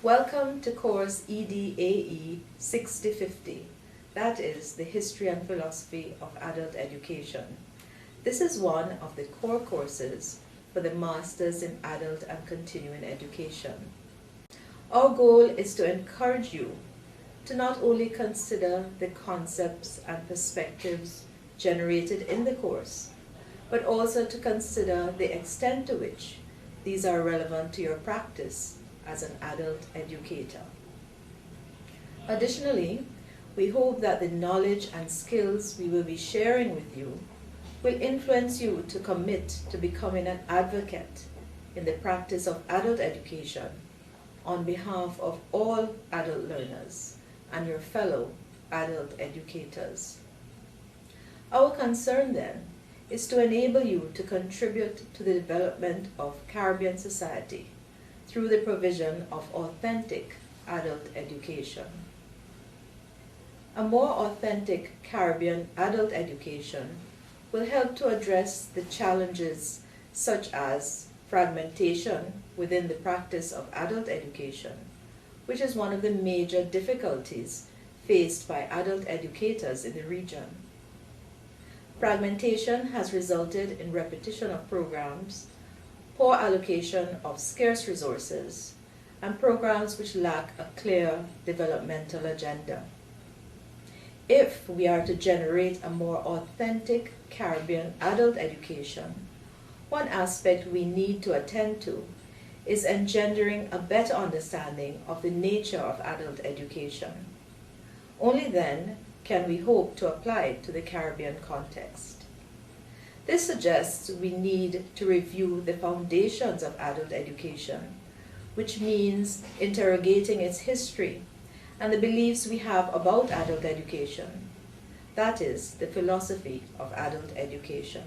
Welcome to course EDAE 6050, that is the History and Philosophy of Adult Education. This is one of the core courses for the Masters in Adult and Continuing Education. Our goal is to encourage you to not only consider the concepts and perspectives generated in the course, but also to consider the extent to which these are relevant to your practice as an adult educator. Additionally, we hope that the knowledge and skills we will be sharing with you will influence you to commit to becoming an advocate in the practice of adult education on behalf of all adult learners and your fellow adult educators. Our concern then is to enable you to contribute to the development of Caribbean society through the provision of authentic adult education. A more authentic Caribbean adult education will help to address the challenges such as fragmentation within the practice of adult education, which is one of the major difficulties faced by adult educators in the region. Fragmentation has resulted in repetition of programs, poor allocation of scarce resources, and programs which lack a clear developmental agenda. If we are to generate a more authentic Caribbean adult education, one aspect we need to attend to is engendering a better understanding of the nature of adult education. Only then can we hope to apply it to the Caribbean context. This suggests we need to review the foundations of adult education, which means interrogating its history and the beliefs we have about adult education, that is, the philosophy of adult education.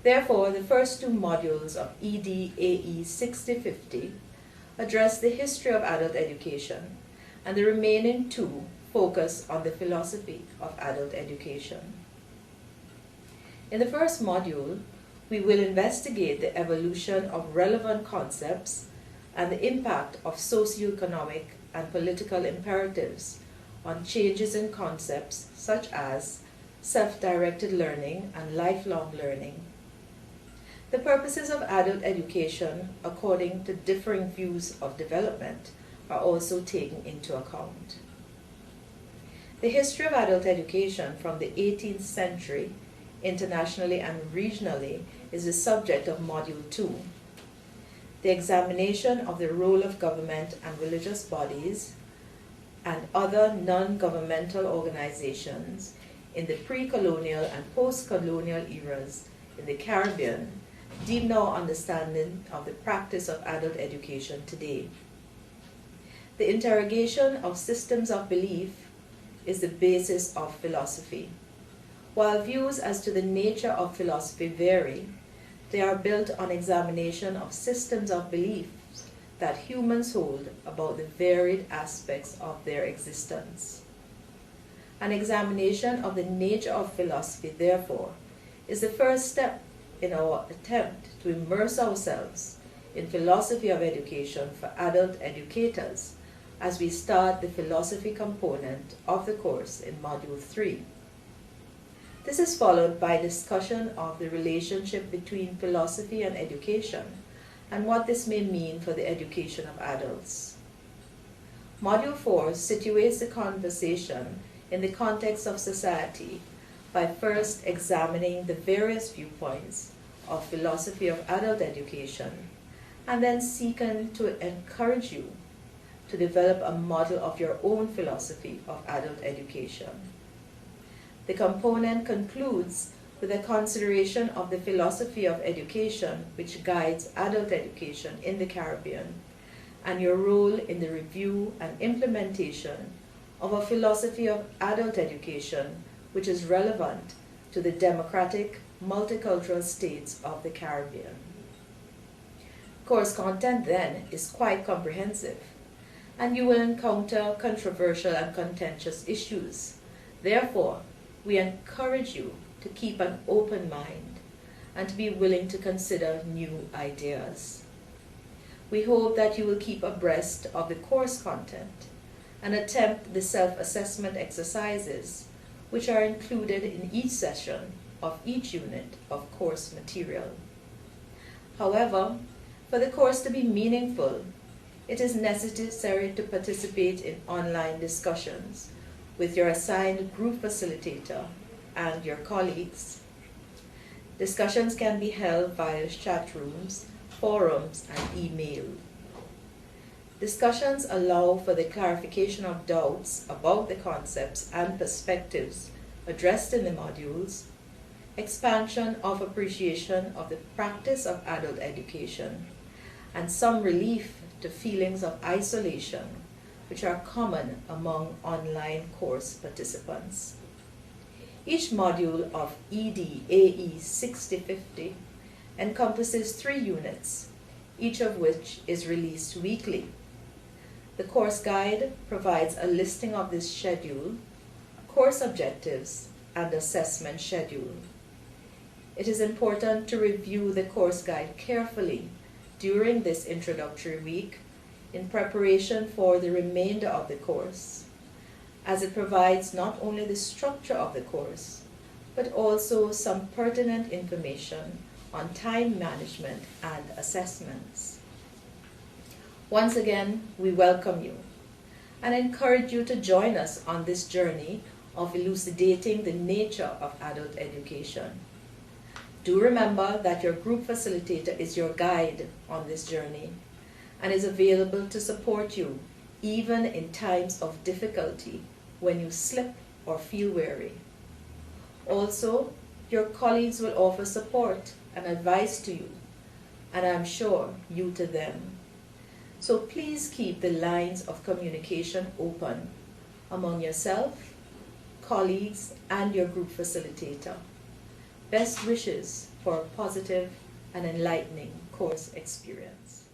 Therefore, the first two modules of EDAE 6050 address the history of adult education, and the remaining two focus on the philosophy of adult education. In the first module, we will investigate the evolution of relevant concepts and the impact of socioeconomic and political imperatives on changes in concepts such as self-directed learning and lifelong learning. The purposes of adult education, according to differing views of development, are also taken into account. The history of adult education from the 18th century, internationally and regionally, is the subject of Module 2. The examination of the role of government and religious bodies and other non-governmental organizations in the pre-colonial and post-colonial eras in the Caribbean deepen our understanding of the practice of adult education today. The interrogation of systems of belief is the basis of philosophy. While views as to the nature of philosophy vary, they are built on examination of systems of beliefs that humans hold about the varied aspects of their existence. An examination of the nature of philosophy, therefore, is the first step in our attempt to immerse ourselves in philosophy of education for adult educators as we start the philosophy component of the course in Module 3. This is followed by discussion of the relationship between philosophy and education and what this may mean for the education of adults. Module 4 situates the conversation in the context of society by first examining the various viewpoints of philosophy of adult education and then seeking to encourage you to develop a model of your own philosophy of adult education. The component concludes with a consideration of the philosophy of education which guides adult education in the Caribbean and your role in the review and implementation of a philosophy of adult education which is relevant to the democratic, multicultural states of the Caribbean. Course content then is quite comprehensive, and you will encounter controversial and contentious issues. Therefore, we encourage you to keep an open mind and to be willing to consider new ideas. We hope that you will keep abreast of the course content and attempt the self-assessment exercises which are included in each session of each unit of course material. However, for the course to be meaningful, it is necessary to participate in online discussions with your assigned group facilitator and your colleagues. Discussions can be held via chat rooms, forums, and email. Discussions allow for the clarification of doubts about the concepts and perspectives addressed in the modules, expansion of appreciation of the practice of adult education, and some relief to feelings of isolation which are common among online course participants. Each module of ED-AE 6050 encompasses 3 units, each of which is released weekly. The course guide provides a listing of this schedule, course objectives, and assessment schedule. It is important to review the course guide carefully during this introductory week in preparation for the remainder of the course, as it provides not only the structure of the course, but also some pertinent information on time management and assessments. Once again, we welcome you and encourage you to join us on this journey of elucidating the nature of adult education. Do remember that your group facilitator is your guide on this journey and is available to support you even in times of difficulty when you slip or feel weary. Also, your colleagues will offer support and advice to you, and I'm sure you to them. So please keep the lines of communication open among yourself, colleagues, and your group facilitator. Best wishes for a positive and enlightening course experience.